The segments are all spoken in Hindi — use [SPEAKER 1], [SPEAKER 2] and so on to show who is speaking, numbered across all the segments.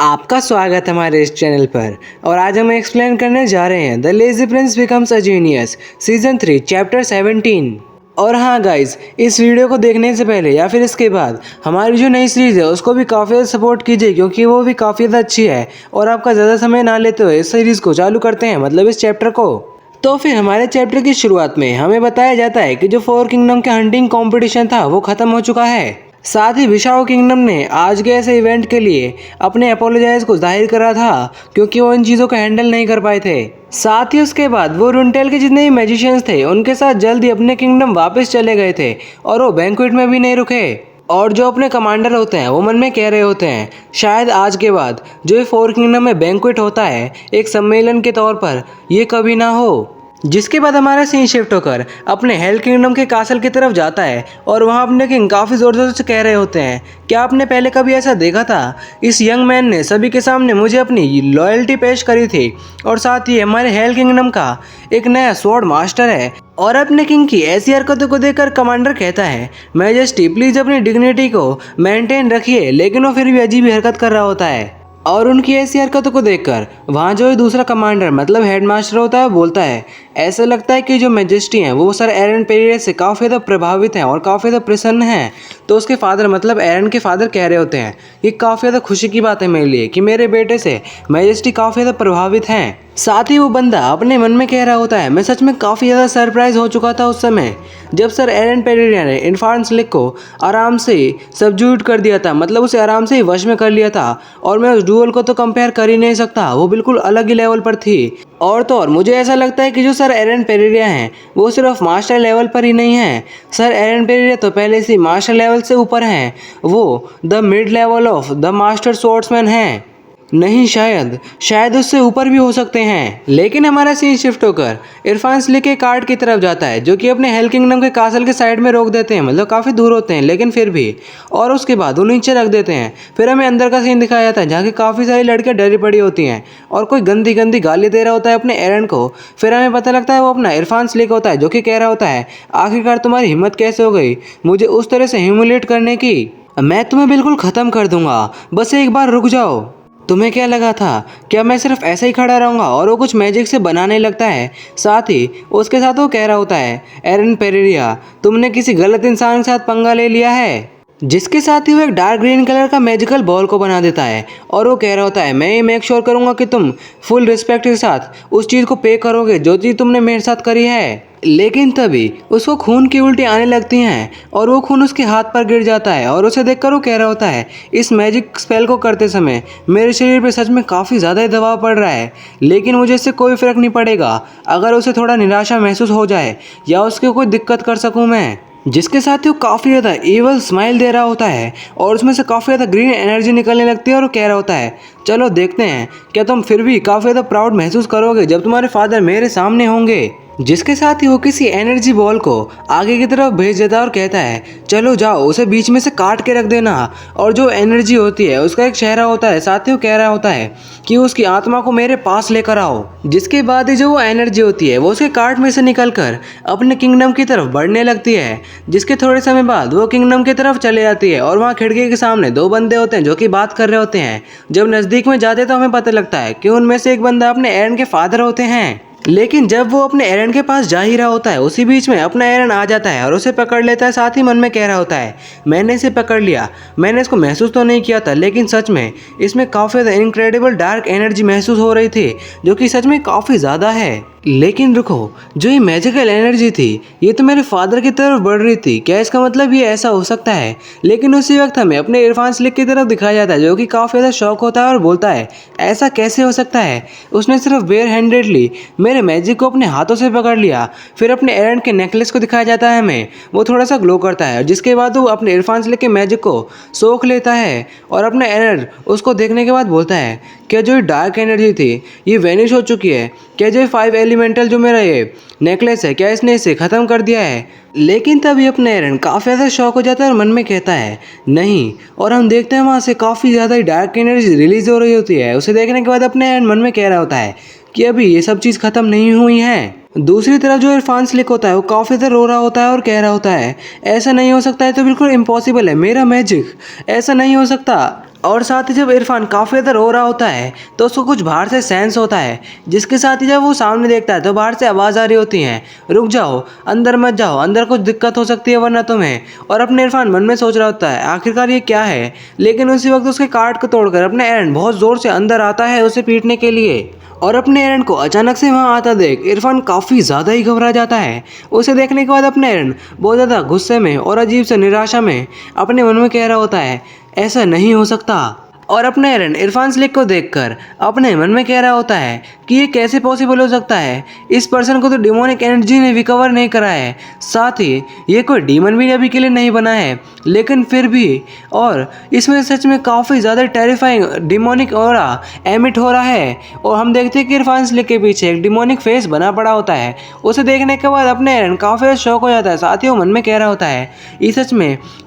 [SPEAKER 1] आपका स्वागत है हमारे इस चैनल पर। और आज हम एक्सप्लेन करने जा रहे हैं the lazy Prince becomes a genius season 3 chapter 17। और हाँ गाइज, इस वीडियो को देखने से पहले या फिर इसके बाद हमारी जो नई सीरीज़ है उसको भी काफ़ी ज़्यादा सपोर्ट कीजिए, क्योंकि वो भी काफ़ी ज़्यादा अच्छी है। और आपका ज़्यादा समय ना लेते हुए इस सीरीज़ को चालू करते हैं, मतलब इस चैप्टर को। तो फिर हमारे चैप्टर की शुरुआत में हमें बताया जाता है कि जो 4 किंगडम के हंटिंग कंपटीशन था वो ख़त्म हो चुका है। साथ ही विशाओ किंगडम ने आज के ऐसे इवेंट के लिए अपने अपोलोजाइज को जाहिर करा था, क्योंकि वो इन चीज़ों को हैंडल नहीं कर पाए थे। साथ ही उसके बाद वो रुनटेल के जितने भी मैजिशियंस थे उनके साथ जल्द ही अपने किंगडम वापस चले गए थे, और वो बैंक्वेट में भी नहीं रुके। और जो अपने कमांडर होते हैं वो मन में कह रहे होते हैं, शायद आज के बाद जो ये 4 किंगडम में बैंक्वेट होता है एक सम्मेलन के तौर पर, ये कभी ना हो। जिसके बाद हमारा सीन शिफ्ट होकर अपने हेल किंगडम के कासल की तरफ जाता है, और वहाँ अपने किंग काफ़ी ज़ोर ज़ोर से कह रहे होते हैं, क्या आपने पहले कभी ऐसा देखा था? इस यंग मैन ने सभी के सामने मुझे अपनी लॉयल्टी पेश करी थी, और साथ ही हमारे हेल किंगडम का एक नया स्वॉर्ड मास्टर है। और अपने किंग की ऐसी हरकतों को देखकर कमांडर कहता है, मैजेस्टी प्लीज़ अपनी डिग्निटी को मेंटेन रखिए, लेकिन वो फिर भी अजीब ही हरकत कर रहा होता है। और उनकी ऐसी हरकतों को देखकर वहाँ जो दूसरा कमांडर मतलब हेडमास्टर होता है बोलता है, ऐसा लगता है कि जो मैजेस्टी हैं वो सर एरन पेरेरा से काफ़ी ज़्यादा प्रभावित हैं और काफ़ी ज़्यादा प्रसन्न हैं। तो उसके फादर मतलब एरन के फादर कह रहे होते हैं, ये काफ़ी ज़्यादा खुशी की बात है मेरे लिए कि मेरे बेटे से मैजेस्टी काफ़ी ज़्यादा प्रभावित हैं। साथ ही वो बंदा अपने मन में कह रहा होता है, मैं सच में काफ़ी ज़्यादा सरप्राइज हो चुका था उस समय जब सर एरन पेरेरा ने इन्फार्न्स लिक को आराम से सब्ज्यूट कर दिया था, मतलब उसे आराम से ही वश में कर लिया था। और मैं उस डुअल को तो कंपेयर कर ही नहीं सकता, वो बिल्कुल अलग ही लेवल पर थी। और तो और मुझे ऐसा लगता है कि जो सर एरन पेरेरा हैं वो सिर्फ मास्टर लेवल पर ही नहीं हैं, सर एरन पेरेरा तो पहले से मास्टर लेवल से ऊपर हैं, वो the mid level of the master swordsman हैं। नहीं, शायद उससे ऊपर भी हो सकते हैं। लेकिन हमारा सीन शिफ्ट होकर इरफान स्लिक के कार्ड की तरफ जाता है, जो कि अपने हेल किंगडम के कासल के साइड में रोक देते हैं, मतलब काफ़ी दूर होते हैं लेकिन फिर भी। और उसके बाद वो नीचे रख देते हैं। फिर हमें अंदर का सीन दिखाया जाता है जहाँ की काफ़ी सारी लड़कियाँ डरी पड़ी होती हैं, और कोई गंदी गंदी गाली दे रहा होता है अपने एरन को। फिर हमें पता लगता है वो अपना इरफान स्लिक होता है, जो कि कह रहा होता है, आखिरकार तुम्हारी हिम्मत कैसे हो गई मुझे उस तरह से ह्यूमिलेट करने की? मैं तुम्हें बिल्कुल ख़त्म कर दूंगा, बस एक बार रुक जाओ। तुम्हें क्या लगा था, क्या मैं सिर्फ ऐसे ही खड़ा रहूँगा? और वो कुछ मैजिक से बनाने लगता है। साथ ही उसके साथ वो कह रहा होता है, एरन पेरेरा तुमने किसी गलत इंसान के साथ पंगा ले लिया है। जिसके साथ ही वो एक डार्क ग्रीन कलर का मैजिकल बॉल को बना देता है, और वो कह रहा होता है, मैं ये मेक श्योर करूँगा कि तुम फुल रिस्पेक्ट के साथ उस चीज़ को पे करोगे जो चीज़ तुमने मेरे साथ करी है। लेकिन तभी उसको खून की उल्टी आने लगती हैं, और वो खून उसके हाथ पर गिर जाता है। और उसे देखकर वो कह रहा होता है, इस मैजिक स्पेल को करते समय मेरे शरीर पे सच में काफ़ी ज़्यादा ही दबाव पड़ रहा है, लेकिन मुझे इससे कोई फ़र्क नहीं पड़ेगा अगर उसे थोड़ा निराशा महसूस हो जाए या उसके कोई दिक्कत कर सकूँ मैं। जिसके साथ ही वो काफ़ी ज़्यादा एवल स्माइल दे रहा होता है, और उसमें से काफ़ी ज़्यादा ग्रीन एनर्जी निकलने लगती है। और वो कह रहा होता है, चलो देखते हैं क्या तुम फिर भी काफ़ी ज़्यादा प्राउड महसूस करोगे जब तुम्हारे फादर मेरे सामने होंगे। जिसके साथ ही वो किसी एनर्जी बॉल को आगे की तरफ भेज देता है और कहता है, चलो जाओ उसे बीच में से काट के रख देना। और जो एनर्जी होती है उसका एक चेहरा होता है, साथ ही वो कह रहा होता है कि उसकी आत्मा को मेरे पास लेकर आओ। जिसके बाद ही जो वो एनर्जी होती है वो उसके कार्ट में से निकलकर अपने किंगडम की तरफ बढ़ने लगती है। जिसके थोड़े समय बाद वो किंगडम की तरफ चले जाती है, और वहाँ खिड़की के सामने 2 बंदे होते हैं जो कि बात कर रहे होते हैं। जब नज़दीक में जाते तो हमें पता लगता है कि उनमें से एक बंदा अपने एरन के फादर होते हैं। लेकिन जब वो अपने एरन के पास जा ही रहा होता है, उसी बीच में अपना एरन आ जाता है और उसे पकड़ लेता है। साथ ही मन में कह रहा होता है, मैंने इसे पकड़ लिया, मैंने इसको महसूस तो नहीं किया था, लेकिन सच में इसमें काफ़ी इनक्रेडिबल डार्क एनर्जी महसूस हो रही थी, जो कि सच में काफ़ी ज़्यादा है। लेकिन रुको, जो ये मैजिकल एनर्जी थी ये तो मेरे फादर की तरफ बढ़ रही थी, क्या इसका मतलब ये ऐसा हो सकता है? लेकिन उसी वक्त हमें अपने इरफान स्लिक की तरफ दिखाया जाता है, जो कि काफ़ी ज़्यादा शौक होता है और बोलता है, ऐसा कैसे हो सकता है? उसने सिर्फ बेयर हैंडेडली मेरे मैजिक को अपने हाथों से पकड़ लिया। फिर अपने एरन के नेकलेस को दिखाया जाता है हमें, वो थोड़ा सा ग्लो करता है, जिसके बाद वो अपने इरफान स्लिक के मैजिक को सोख लेता है। और अपना एरन उसको देखने के बाद बोलता है, क्या जो ये डार्क एनर्जी थी ये वैनिश हो चुकी है? क्या जो 5 एलिमेंटल जो मेरा ये नेकलेस है क्या इसने इसे ख़त्म कर दिया है? लेकिन तभी अपना एरन काफ़ी ज़्यादा शॉक हो जाता है और मन में कहता है, नहीं। और हम देखते हैं वहाँ से काफ़ी ज़्यादा डार्क एनर्जी रिलीज हो रही होती है। उसे देखने के बाद अपने एरन मन में कह रहा होता है कि अभी ये सब चीज़ ख़त्म नहीं हुई है। दूसरी तरफ जो इरफान स्लिक होता है वो काफ़ी ज़्यादा रो रहा होता है और कह रहा होता है, ऐसा नहीं हो सकता है, तो बिल्कुल इम्पॉसिबल है, मेरा मैजिक ऐसा नहीं हो सकता। और साथ ही जब इरफान काफ़ी ज़्यादा रो रहा होता है तो उसको कुछ बाहर से सेंस होता है, जिसके साथ ही जब वो सामने देखता है तो बाहर से आवाज़ आ रही होती है, रुक जाओ, अंदर मत जाओ, अंदर कुछ दिक्कत हो सकती है वरना तुम्हें। और अपने इरफान मन में सोच रहा होता है आखिरकार ये क्या है, लेकिन उसी वक्त उसके कार्ड को तोड़कर अपने एरन बहुत ज़ोर से अंदर आता है उसे पीटने के लिए। और अपने एरन को अचानक से वहाँ आता देख इरफान काफ़ी ज़्यादा ही घबरा जाता है। उसे देखने के बाद अपने एरन बहुत ज़्यादा गुस्से में और अजीब से निराशा में अपने मन में कह रहा होता है ऐसा नहीं हो सकता। और अपना एरन इरफान स्लिक को देखकर अपने मन में कह रहा होता है कि ये कैसे पॉसिबल हो सकता है, इस पर्सन को तो डिमोनिक एनर्जी ने रिकवर नहीं करा है, साथ ही ये कोई डीमन भी अभी के लिए नहीं बना है, लेकिन फिर भी और इसमें सच में काफ़ी ज़्यादा टेरिफाइंग डिमोनिक ऑरा एमिट हो रहा है। और हम देखते हैं कि इरफान स्लिक के पीछे एक डिमोनिक फेस बना पड़ा होता है। उसे देखने के बाद अपने एरन काफ़ी शौक हो जाता है, साथ ही वो मन में कह रहा होता है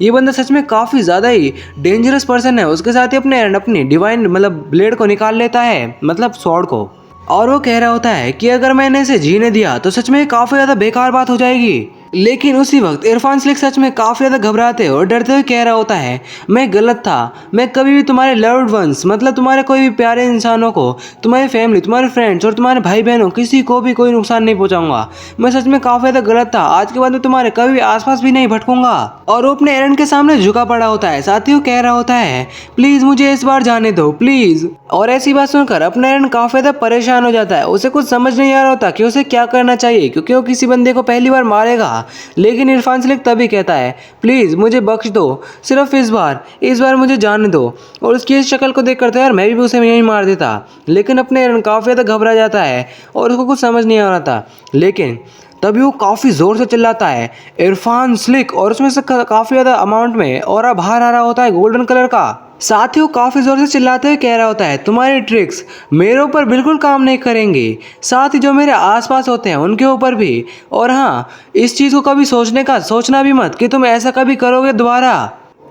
[SPEAKER 1] ये बंदा सच में काफ़ी ज़्यादा ही डेंजरस पर्सन है। उसके साथ ही अपने एरन अपनी डिवाइन मतलब ब्लेड को निकाल लेता है, मतलब स्वॉर्ड को, और वो कह रहा होता है कि अगर मैंने इसे जीने दिया तो सच में काफ़ी ज़्यादा बेकार बात हो जाएगी। लेकिन उसी वक्त इरफान स्लिक सच में काफ़ी ज़्यादा घबराते और डरते हुए कह रहा होता है मैं गलत था, मैं कभी भी तुम्हारे लव्ड वंस मतलब तुम्हारे कोई भी प्यारे इंसानों को, तुम्हारी फैमिली, तुम्हारे फ्रेंड्स और तुम्हारे भाई बहनों किसी को भी कोई नुकसान नहीं पहुंचाऊंगा। मैं सच में काफ़ी ज़्यादा गलत था, आज के बाद मैं तुम्हारे कभी भी आसपास भी नहीं भटकूंगा। और वो अपने एरन के सामने झुका पड़ा होता है, साथ ही वो कह रहा होता है प्लीज़ मुझे इस बार जाने दो प्लीज़। और ऐसी बात सुनकर अपना एरन काफ़ी ज़्यादा परेशान हो जाता है। उसे कुछ समझ नहीं आ रहा होता कि उसे क्या करना चाहिए, क्योंकि वो किसी बंदे को पहली बार मारेगा। लेकिन इरफान स्लिक तभी कहता है प्लीज़ मुझे बख्श दो, सिर्फ इस बार मुझे जाने दो। और उसकी इस शक्ल को देख करते यार मैं भी उसे यहीं मार देता। लेकिन अपने एरन काफ़ी ज़्यादा घबरा जाता है और उसको कुछ समझ नहीं आ रहा था। लेकिन तभी वो काफ़ी ज़ोर से चिल्लाता है इरफान स्लिक, और उसमें से काफ़ी ज़्यादा अमाउंट में और बाहर आ रहा होता है गोल्डन कलर का। साथ ही वो काफ़ी ज़ोर से चिल्लाते हुए कह रहा होता है तुम्हारी ट्रिक्स मेरे ऊपर बिल्कुल काम नहीं करेंगी, साथ ही जो मेरे आसपास होते हैं उनके ऊपर भी। और हाँ, इस चीज़ को कभी सोचना भी मत कि तुम ऐसा कभी करोगे दोबारा।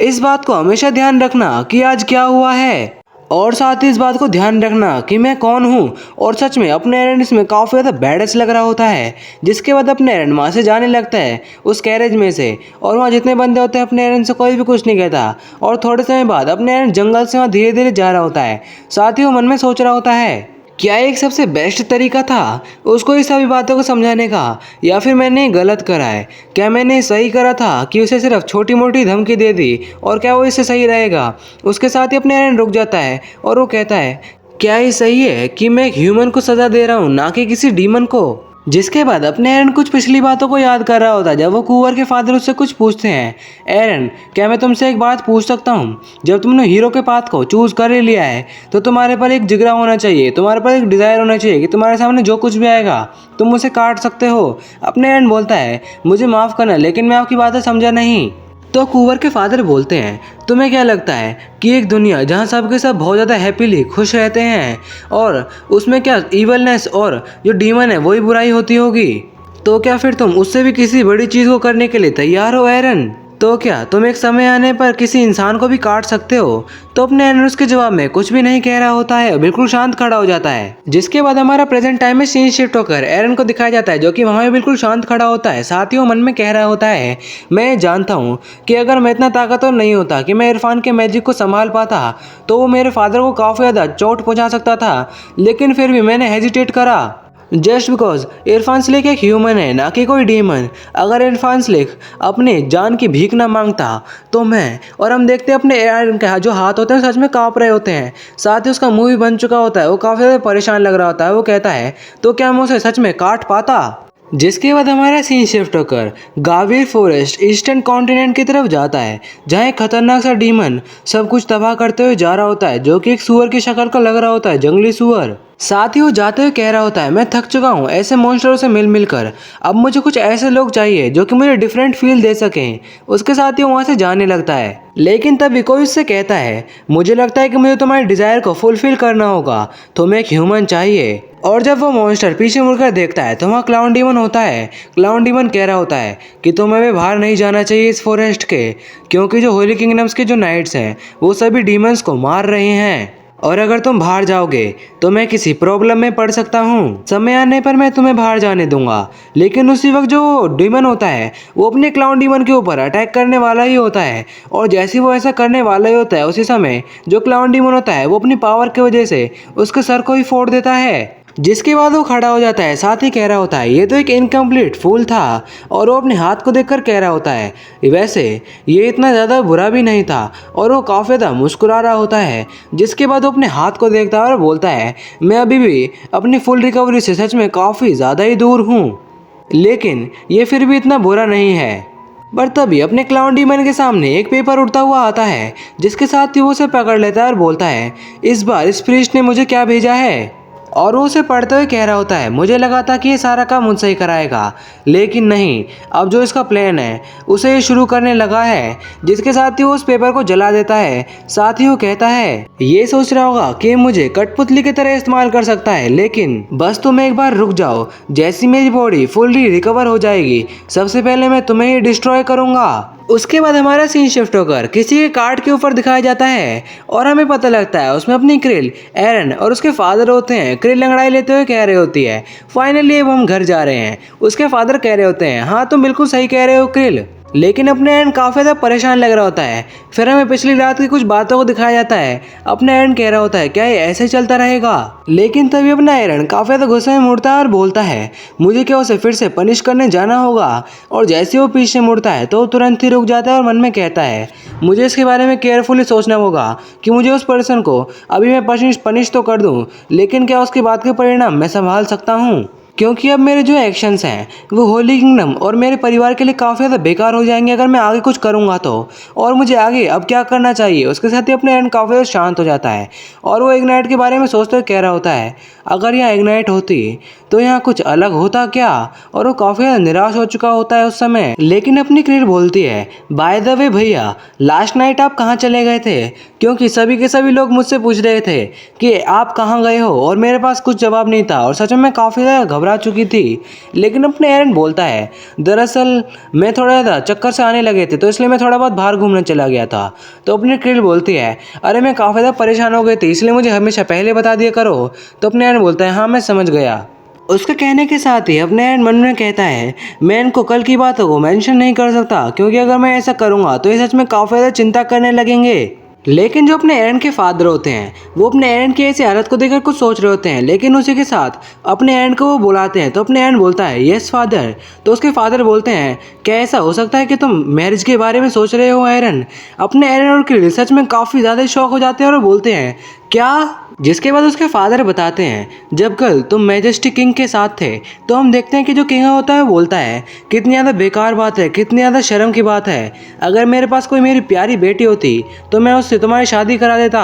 [SPEAKER 1] इस बात को हमेशा ध्यान रखना कि आज क्या हुआ है, और साथ ही इस बात को ध्यान रखना कि मैं कौन हूँ। और सच में अपने एरन इसमें काफ़ी ज़्यादा बैडस लग रहा होता है। जिसके बाद अपने एरन वहाँ से जाने लगता है उस कैरेज में से, और वहाँ जितने बंदे होते हैं अपने एरन से कोई भी कुछ नहीं कहता। और थोड़े समय बाद अपने एरन जंगल से वहाँ धीरे धीरे जा रहा होता है। साथ ही वो मन में सोच रहा होता है क्या एक सबसे बेस्ट तरीका था उसको इस सभी बातों को समझाने का, या फिर मैंने गलत करा है, क्या मैंने सही करा था कि उसे सिर्फ छोटी मोटी धमकी दे दी, और क्या वो इससे सही रहेगा। उसके साथ ही अपने एरन रुक जाता है और वो कहता है क्या ये सही है कि मैं एक ह्यूमन को सज़ा दे रहा हूँ ना कि किसी डीमन को। जिसके बाद अपने एरन कुछ पिछली बातों को याद कर रहा होता है। जब वो कुंवर के फादर उससे कुछ पूछते हैं एरन क्या मैं तुमसे एक बात पूछ सकता हूँ, जब तुमने हीरो के पाथ को चूज़ कर ही लिया है तो तुम्हारे पर एक जिगरा होना चाहिए, तुम्हारे पर एक डिज़ायर होना चाहिए कि तुम्हारे सामने जो कुछ भी आएगा तुम उसे काट सकते हो। अपने एरन बोलता है मुझे माफ़ करना लेकिन मैं आपकी बातें समझा नहीं। तो कुंवर के फादर बोलते हैं तुम्हें क्या लगता है कि एक दुनिया जहाँ सब के सब बहुत ज़्यादा हैप्पीली खुश रहते हैं और उसमें क्या ईवलनेस और जो डीमन है वही बुराई होती होगी, तो क्या फिर तुम उससे भी किसी बड़ी चीज़ को करने के लिए तैयार हो एरन? तो क्या तुम एक समय आने पर किसी इंसान को भी काट सकते हो? तो अपने एरन उसके जवाब में कुछ भी नहीं कह रहा होता है, बिल्कुल शांत खड़ा हो जाता है। जिसके बाद हमारा प्रेजेंट टाइम में सीन शिफ्ट होकर एरन को दिखाया जाता है जो कि वहाँ भी बिल्कुल शांत खड़ा होता है। साथ ही वो मन में कह रहा होता है मैं जानता हूँ कि अगर मैं इतना ताकतवर नहीं होता कि मैं इरफान के मैजिक को संभाल पाता तो वो मेरे फादर को काफ़ी ज़्यादा चोट पहुँचा सकता था, लेकिन फिर भी मैंने हेजिटेट करा जस्ट बिकॉज इरफान स्लिक एक ह्यूमन है ना कि कोई डीमन। अगर इरफान स्लिक अपने जान की भीख ना मांगता तो मैं, और हम देखते हैं अपने एरन के जो हाथ होते हैं सच में काँप रहे होते हैं। साथ ही उसका मुंह भी बन चुका होता है, वो काफ़ी ज़्यादा परेशान लग रहा होता है। वो कहता है तो क्या मैं उसे सच में काट पाता। जिसके बाद हमारा सीन शिफ्ट होकर गावीर फॉरेस्ट ईस्टर्न कॉन्टिनेंट की तरफ जाता है जहाँ एक खतरनाक सा डीमन सब कुछ तबाह करते हुए जा रहा होता है जो कि एक सुअर की शक्ल का लग रहा होता है, जंगली सुअर। साथ ही वो जाते हुए कह रहा होता है मैं थक चुका हूँ ऐसे मॉन्स्टरों से मिल कर, अब मुझे कुछ ऐसे लोग चाहिए जो कि मुझे डिफरेंट फील दे सकें। उसके साथ ही वो वहाँ से जाने लगता है, लेकिन तभी कोई उससे कहता है मुझे लगता है कि मुझे तुम्हारी डिज़ायर को फुलफिल करना होगा, तुम्हें एक ह्यूमन चाहिए। और जब वो मॉन्स्टर पीछे मुड़कर देखता है तो वहाँ क्लाउन डीमन होता है। क्लाउन डीमन कह रहा होता है कि तुम्हें भी बाहर नहीं जाना चाहिए इस फॉरेस्ट के, क्योंकि जो होली किंगडम्स के जो नाइट्स हैं वो सभी डीमंस को मार रहे हैं। और अगर तुम बाहर जाओगे तो मैं किसी प्रॉब्लम में पड़ सकता हूँ। समय आने पर मैं तुम्हें बाहर जाने दूंगा। लेकिन उसी वक्त जो डीमन होता है वो अपने क्लाउन डीमन के ऊपर अटैक करने वाला ही होता है, और जैसे वो ऐसा करने वाला ही होता है उसी समय जो क्लाउन डीमन होता है वो अपनी पावर की वजह से उसके सर को ही फोड़ देता है। जिसके बाद वो खड़ा हो जाता है, साथ ही कह रहा होता है ये तो एक इनकम्प्लीट फूल था, और वो अपने हाथ को देखकर कह रहा होता है वैसे ये इतना ज़्यादा बुरा भी नहीं था, और वो काफ़ी ज़्यादा मुस्कुरा रहा होता है। जिसके बाद वो अपने हाथ को देखता है और बोलता है मैं अभी भी अपनी फुल रिकवरी से सच में काफ़ी ज़्यादा ही दूर हूँ, लेकिन ये फिर भी इतना बुरा नहीं है। पर तभी अपने क्लाउन डीमन के सामने एक पेपर उड़ता हुआ आता है, जिसके साथ ही वो उसे पकड़ लेता है और बोलता है इस बार इस प्रीस्ट ने मुझे क्या भेजा है। और वो उसे पढ़ते हुए कह रहा होता है मुझे लगा था कि ये सारा काम मुझसे ही कराएगा, लेकिन नहीं, अब जो इसका प्लान है उसे ये शुरू करने लगा है। जिसके साथ ही वो उस पेपर को जला देता है। साथ ही वो कहता है ये सोच रहा होगा कि मुझे कठपुतली की तरह इस्तेमाल कर सकता है, लेकिन बस तुम एक बार रुक जाओ, जैसी मेरी बॉडी फुल्ली रिकवर हो जाएगी सबसे पहले मैं तुम्हें ही डिस्ट्रॉय करूंगा। उसके बाद हमारा सीन शिफ्ट होकर किसी के कार्ड के ऊपर दिखाया जाता है, और हमें पता लगता है उसमें अपनी क्रिल, एरन और उसके फादर होते हैं। क्रिल लंगड़ाई लेते हुए कह रहे होती है फाइनली अब हम घर जा रहे हैं। उसके फादर कह रहे होते हैं हाँ तुम बिल्कुल सही कह रहे हो क्रिल, लेकिन अपने एरन काफ़ी ज़्यादा परेशान लग रहा होता है। फिर हमें पिछली रात की कुछ बातों को दिखाया जाता है। अपना एरन कह रहा होता है क्या ये ऐसे चलता रहेगा, लेकिन तभी अपना एरन काफ़ी ज़्यादा गुस्से में मुड़ता है और बोलता है मुझे क्या उसे फिर से पनिश करने जाना होगा। और जैसे वो पीछे मुड़ता है तो तुरंत ही रुक जाता है और मन में कहता है मुझे इसके बारे में केयरफुली सोचना होगा कि मुझे उस पर्सन को अभी मैं पनिश तो कर दूँ, लेकिन क्या उसके बाद के परिणाम मैं संभाल सकता हूँ, क्योंकि अब मेरे जो एक्शंस हैं वो होली किंगडम और मेरे परिवार के लिए काफ़ी ज़्यादा बेकार हो जाएंगे अगर मैं आगे कुछ करूँगा तो। और मुझे आगे अब क्या करना चाहिए। उसके साथ ही अपने एंड काफ़ी ज़्यादा शांत हो जाता है, और वो इग्नाइट के बारे में सोचते हुए कह रहा होता है अगर यहाँ इग्नाइट होती तो यहाँ कुछ अलग होता क्या। और वो काफ़ी ज़्यादा निराश हो चुका होता है उस समय। लेकिन अपनी क्रिल बोलती है बाय द वे भैया लास्ट नाइट आप कहाँ चले गए थे, क्योंकि सभी के सभी लोग मुझसे पूछ रहे थे कि आप कहाँ गए हो, और मेरे पास कुछ जवाब नहीं था और सच में मैं काफ़ी ज़्यादा घबरा चुकी थी। लेकिन अपने एरन बोलता है दरअसल मैं थोड़ा ज़्यादा चक्कर से आने लगे थे तो इसलिए मैं थोड़ा बहुत बाहर घूमने चला गया था। तो अपनी क्रिल बोलती है अरे मैं काफ़ी ज़्यादा परेशान हो गई थी इसलिए मुझे हमेशा पहले बता दिया करो। तो अपने एरन बोलता है हाँ मैं समझ गया। उसके कहने के साथ ही अपने एरन मन में कहता है मैं इनको कल की बातों को मेंशन नहीं कर सकता, क्योंकि अगर मैं ऐसा करूँगा तो ये सच में काफ़ी ज़्यादा चिंता करने लगेंगे। लेकिन जो अपने एरन के फादर होते हैं वो अपने एरन की ऐसी हालत को देखकर कुछ सोच रहे होते हैं, लेकिन उसी के साथ अपने एरन को वो बुलाते हैं। तो अपने एरन बोलता है यस फादर। तो उसके फादर बोलते हैं क्या ऐसा हो सकता है कि तुम मैरिज के बारे में सोच रहे हो एरन। अपने एरन और क्रिल सच में काफ़ी ज़्यादा शौक हो जाते हैं और बोलते हैं क्या। जिसके बाद उसके फादर बताते हैं जब कल तुम मैजेस्टिक किंग के साथ थे तो हम देखते हैं कि जो किंग होता है वो बोलता है कितनी ज़्यादा बेकार बात है, कितनी ज़्यादा शर्म की बात है, अगर मेरे पास कोई मेरी प्यारी बेटी होती तो मैं उससे तुम्हारी शादी करा देता।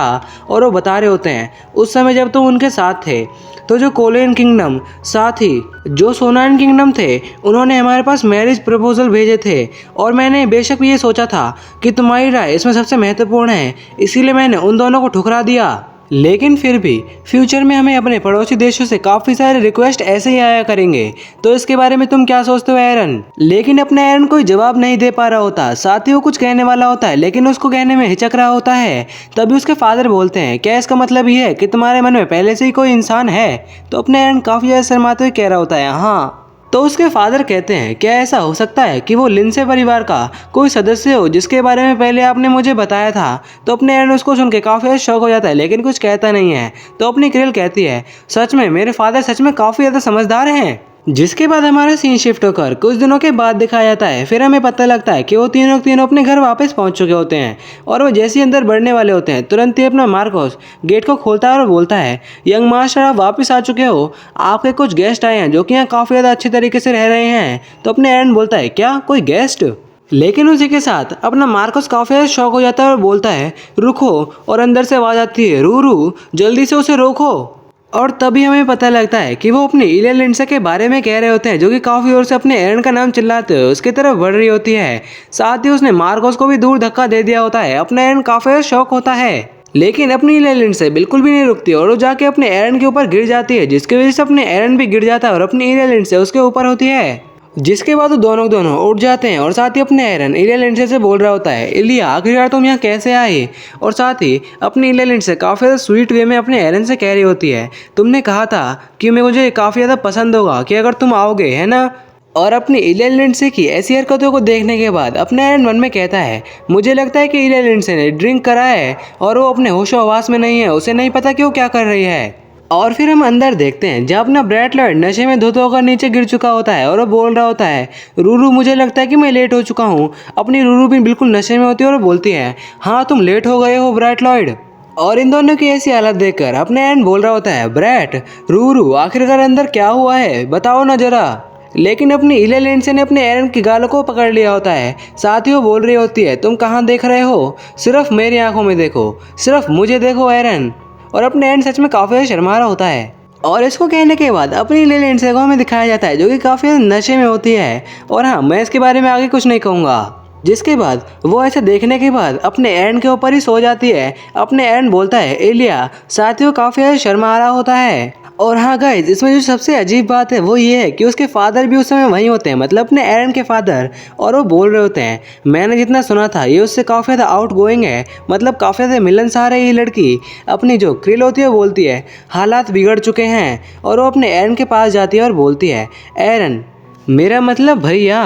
[SPEAKER 1] और वो बता रहे होते हैं उस समय जब तुम उनके साथ थे तो जो कोलियन किंगडम साथ ही जो सोनान किंगडम थे उन्होंने हमारे पास मैरिज प्रपोजल भेजे थे, और मैंने बेशक भी ये सोचा था कि तुम्हारी राय इसमें सबसे महत्वपूर्ण है, इसीलिए मैंने उन दोनों को ठुकरा दिया। लेकिन फिर भी फ्यूचर में हमें अपने पड़ोसी देशों से काफ़ी सारे रिक्वेस्ट ऐसे ही आया करेंगे, तो इसके बारे में तुम क्या सोचते हो एरन। लेकिन अपने एरन कोई जवाब नहीं दे पा रहा होता, साथ ही वो कुछ कहने वाला होता है लेकिन उसको कहने में हिचक रहा होता है। तभी उसके फादर बोलते हैं क्या इसका मतलब ये है कि तुम्हारे मन में पहले से ही कोई इंसान है। तो अपने एरन काफ़ी ज़्यादा शर्माते हुए कह रहा होता है हाँ। तो उसके फादर कहते हैं क्या ऐसा हो सकता है कि वो लिंसे परिवार का कोई सदस्य हो जिसके बारे में पहले आपने मुझे बताया था। तो अपने एरन उसको सुन के काफ़ी शौक हो जाता है लेकिन कुछ कहता नहीं है। तो अपनी क्रिल कहती है सच में मेरे फादर सच में काफ़ी ज़्यादा समझदार हैं। जिसके बाद हमारा सीन शिफ्ट होकर कुछ दिनों के बाद दिखाया जाता है। फिर हमें पता लगता है कि वो तीनों अपने घर वापस पहुंच चुके होते हैं, और वो जैसे ही अंदर बढ़ने वाले होते हैं तुरंत ही अपना मार्कोस गेट को खोलता है और बोलता है यंग मास्टर आप वापस आ चुके हो, आपके कुछ गेस्ट आए हैं जो कि यहाँ काफ़ी ज़्यादा अच्छे तरीके से रह रहे हैं। तो अपने एरन बोलता है क्या कोई गेस्ट। लेकिन उसी के साथ अपना मार्कोस काफ़ी ज़्यादा शौक हो जाता है और बोलता है रुको, और अंदर से आवाज़ आती है रू जल्दी से उसे रोको। और तभी हमें पता लगता है कि वो अपने इलिया लिंडसे के बारे में कह रहे होते हैं जो कि काफ़ी जोर से अपने एरन का नाम चिल्लाते हुए उसकी तरफ बढ़ रही होती है। साथ ही उसने मार्कोस को भी दूर धक्का दे दिया होता है। अपना एरन काफ़ी शौक होता है लेकिन अपनी इलिया लिंडसे बिल्कुल भी नहीं रुकती और वो जाके अपने एरन के ऊपर गिर जाती है, जिसकी वजह से अपने एरन भी गिर जाता है और अपनी इलिया लिंडसे उसके ऊपर होती है। जिसके बाद वो दोनों उठ जाते हैं और साथ ही अपने एरन इलिया लिंडसे से बोल रहा होता है, इलिया आखिरकार तुम यहाँ कैसे आए। और साथ ही अपनी इलिया लिंडसे काफ़ी ज़्यादा स्वीट वे में अपने एरन से कह रही होती है, तुमने कहा था कि मुझे काफ़ी ज़्यादा पसंद होगा कि अगर तुम आओगे, है ना। और अपनी इलिया लिंडसे की ऐसी हरकतों को देखने के बाद अपने एरन मन में कहता है, मुझे लगता है कि इलिया लिंडसे ने ड्रिंक करा है और वो अपने होशो हवास में नहीं है, उसे नहीं पता कि वो क्या कर रही है। और फिर हम अंदर देखते हैं जहाँ अपना ब्रैट लॉयड नशे में धुत होकर नीचे गिर चुका होता है और वो बोल रहा होता है, रूरू मुझे लगता है कि मैं लेट हो चुका हूँ। अपनी रूरू भी बिल्कुल नशे में होती है और वो बोलती है, हाँ तुम लेट हो गए हो ब्रैट लॉयड। और इन दोनों की ऐसी हालत देखकर अपने एंड बोल रहा होता है, ब्रैट रूरू आखिरकार अंदर क्या हुआ है, बताओ ना जरा। लेकिन अपनी इलिया लिंडसे ने अपने एरन की गालों को पकड़ लिया होता है। साथ ही वो बोल रही होती है, तुम कहाँ देख रहे हो, सिर्फ मेरी आंखों में देखो, सिर्फ मुझे देखो एरन। और अपने एंड सच में काफ़ी शर्मा रहा होता है। और इसको कहने के बाद अपनी इलिया लिंडसे को हमें दिखाया जाता है जो कि काफ़ी नशे में होती है। और हाँ, मैं इसके बारे में आगे कुछ नहीं कहूँगा। जिसके बाद वो ऐसे देखने के बाद अपने एरन के ऊपर ही सो जाती है। अपने एरन बोलता है, इलिया, साथ ही वो काफ़ी शर्मा रहा होता है। और हाँ गाइज, इसमें जो सबसे अजीब बात है वो ये है कि उसके फादर भी उस समय वहीं होते हैं, मतलब अपने एरन के फादर। और वो बोल रहे होते हैं, मैंने जितना सुना था ये उससे काफ़ी ज़्यादा आउट गोइंग है, मतलब काफ़ी ज़्यादा मिलनसार है ये लड़की। अपनी जो क्रिल होती है वो बोलती है, हालात बिगड़ चुके हैं। और वो अपने एरन के पास जाती है और बोलती है, एरन, मेरा मतलब भैया,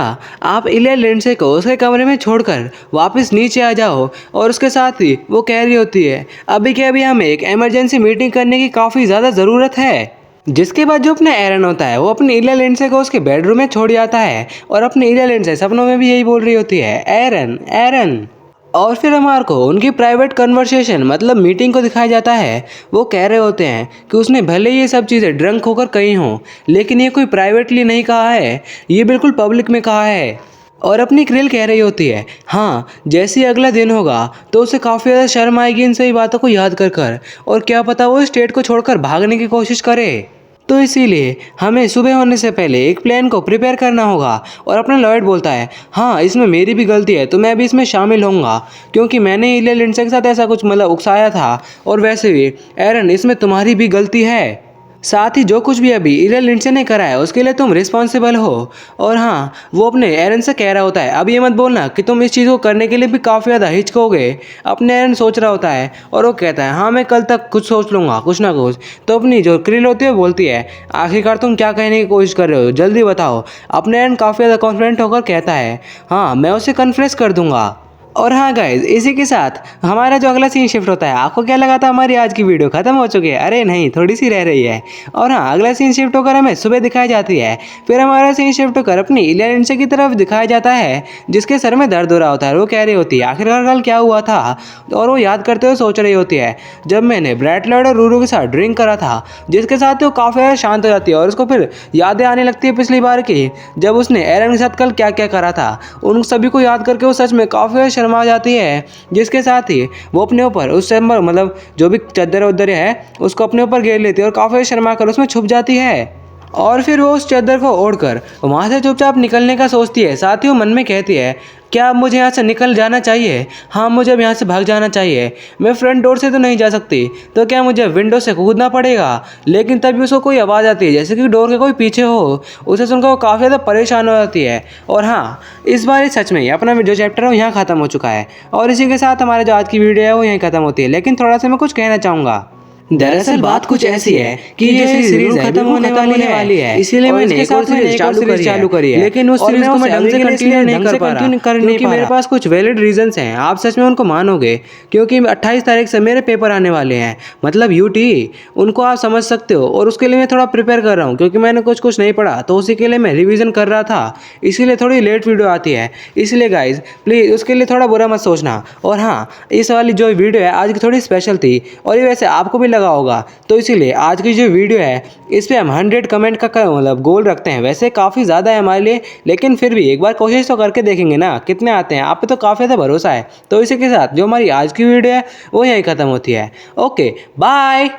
[SPEAKER 1] आप इलिया लिंडसे को उसके कमरे में छोड़कर वापस नीचे आ जाओ। और उसके साथ ही वो कह रही होती है, अभी के अभी हमें एक इमरजेंसी मीटिंग करने की काफ़ी ज़्यादा ज़रूरत है। जिसके बाद जो अपना एरन होता है वो अपनी इलिया लिंडसे को उसके बेडरूम में छोड़ जाता है। और अपनी इलिया लिंडसे सपनों में भी यही बोल रही होती है, एरन एरन। और फिर हमारे को उनकी प्राइवेट कन्वर्सेशन मतलब मीटिंग को दिखाया जाता है। वो कह रहे होते हैं कि उसने भले ये सब चीज़ें ड्रंक होकर कही हों, लेकिन ये कोई प्राइवेटली नहीं कहा है, ये बिल्कुल पब्लिक में कहा है। और अपनी क्रिल कह रही होती है, हाँ जैसे ही अगला दिन होगा तो उसे काफ़ी ज़्यादा शर्म आएगी इन सभी बातों को याद कर और क्या पता वो स्टेट को छोड़कर भागने की कोशिश करे। तो इसीलिए हमें सुबह होने से पहले एक प्लान को प्रिपेयर करना होगा। और अपना लॉयड बोलता है, हाँ इसमें मेरी भी गलती है, तो मैं भी इसमें शामिल होऊंगा क्योंकि मैंने इलिया लिंडसे के साथ ऐसा कुछ मतलब उकसाया था। और वैसे भी एरन, इसमें तुम्हारी भी गलती है। साथ ही जो कुछ भी अभी इलिया लिंडसे ने करा है उसके लिए तुम रिस्पॉन्सिबल हो। और हाँ, वो अपने एरन से कह रहा होता है, अब ये मत बोलना कि तुम इस चीज़ को करने के लिए भी काफ़ी ज़्यादा हिचकोगे। अपने एरन सोच रहा होता है और वो कहता है, हाँ मैं कल तक कुछ सोच लूँगा, कुछ ना कुछ। तो अपनी जो क्रिल होती है बोलती है, आखिरकार तुम क्या कहने की कोशिश कर रहे हो, जल्दी बताओ। अपने एरन काफ़ी ज़्यादा कॉन्फिडेंट होकर कहता है, हाँ मैं उसे कन्फ्रेस कर दूंगा। और हाँ गाइज, इसी के साथ हमारा जो अगला सीन शिफ्ट होता है। आपको क्या लगा था हमारी आज की वीडियो खत्म हो चुकी है? अरे नहीं, थोड़ी सी रह रही है। और हाँ, अगला सीन शिफ्ट होकर हमें सुबह दिखाई जाती है। फिर हमारा सीन शिफ्ट होकर अपनी इलिया लिंडसे की तरफ दिखाया जाता है जिसके सर में दर्द हो रहा होता है। वो कह रही होती है, आखिरकार कल क्या हुआ था। और वो याद करते हुए सोच रही होती है, जब मैंने ब्रैट लॉयड और रूरू के साथ ड्रिंक करा था। जिसके साथ वो काफ़ी ज़्यादा शांत हो जाती है और उसको फिर यादें आने लगती है पिछली बार की, जब उसने एरन के साथ कल क्या क्या करा था। उन सभी को याद करके वो सच में काफ़ी ज़्यादा शर्मा जाती है। जिसके साथ ही वो अपने ऊपर उस समय मतलब जो भी चद्दर उद्दर है उसको अपने ऊपर घेर लेती है और काफ़ी शर्मा कर उसमें छुप जाती है। और फिर वो उस चादर को ओढ़कर वहाँ से चुपचाप निकलने का सोचती है। साथ ही वो मन में कहती है, क्या अब मुझे यहाँ से निकल जाना चाहिए? हाँ, मुझे अब यहाँ से भाग जाना चाहिए। मैं फ्रंट डोर से तो नहीं जा सकती, तो क्या मुझे विंडो से कूदना पड़ेगा? लेकिन तभी उसको कोई आवाज़ आती है जैसे कि डोर के कोई पीछे हो। उसे सुनकर वो काफ़ी ज़्यादा परेशान हो जाती है। और हाँ, इस बार सच में अपना जो चैप्टर है वो यहाँ ख़त्म हो चुका है। और इसी के साथ हमारा जो आज की वीडियो है वो यहीं ख़त्म होती है। लेकिन थोड़ा सा मैं कुछ कहना चाहूँगा। दरअसल बात कुछ ऐसी है कि ये सीरीज खत्म होने वाली है, इसीलिए मैंने एक और सीरीज चालू करी है। लेकिन उस सीरीज को मैं ढंग से कंटिन्यू नहीं कर पा रहा क्योंकि मेरे पास कुछ वैलिड रीजंस हैं। आप सच में उनको मानोगे क्योंकि 28 तारीख से मेरे पेपर आने वाले हैं, मतलब यूटी। उनको आप समझ सकते हो और उसके लिए मैं थोड़ा प्रिपेयर कर रहा हूँ क्योंकि मैंने कुछ नहीं पढ़ा, तो उसी के लिए मैं रिविजन कर रहा था। इसीलिए थोड़ी लेट वीडियो आती है। इसलिए गाइज प्लीज़ उसके लिए थोड़ा बुरा मत सोचना। और हाँ, इस वाली जो वीडियो है आज की थोड़ी स्पेशल थी और ये वैसे आपको भी लगा होगा, तो इसीलिए आज की जो वीडियो है इस पे हम 100 कमेंट का मतलब गोल रखते हैं। वैसे काफ़ी ज़्यादा है हमारे लिए, लेकिन फिर भी एक बार कोशिश तो करके देखेंगे ना कितने आते हैं। आप पे तो काफ़ी ज़्यादा भरोसा है। तो इसी के साथ जो हमारी आज की वीडियो है वो यहीं ख़त्म होती है। Okay, bye.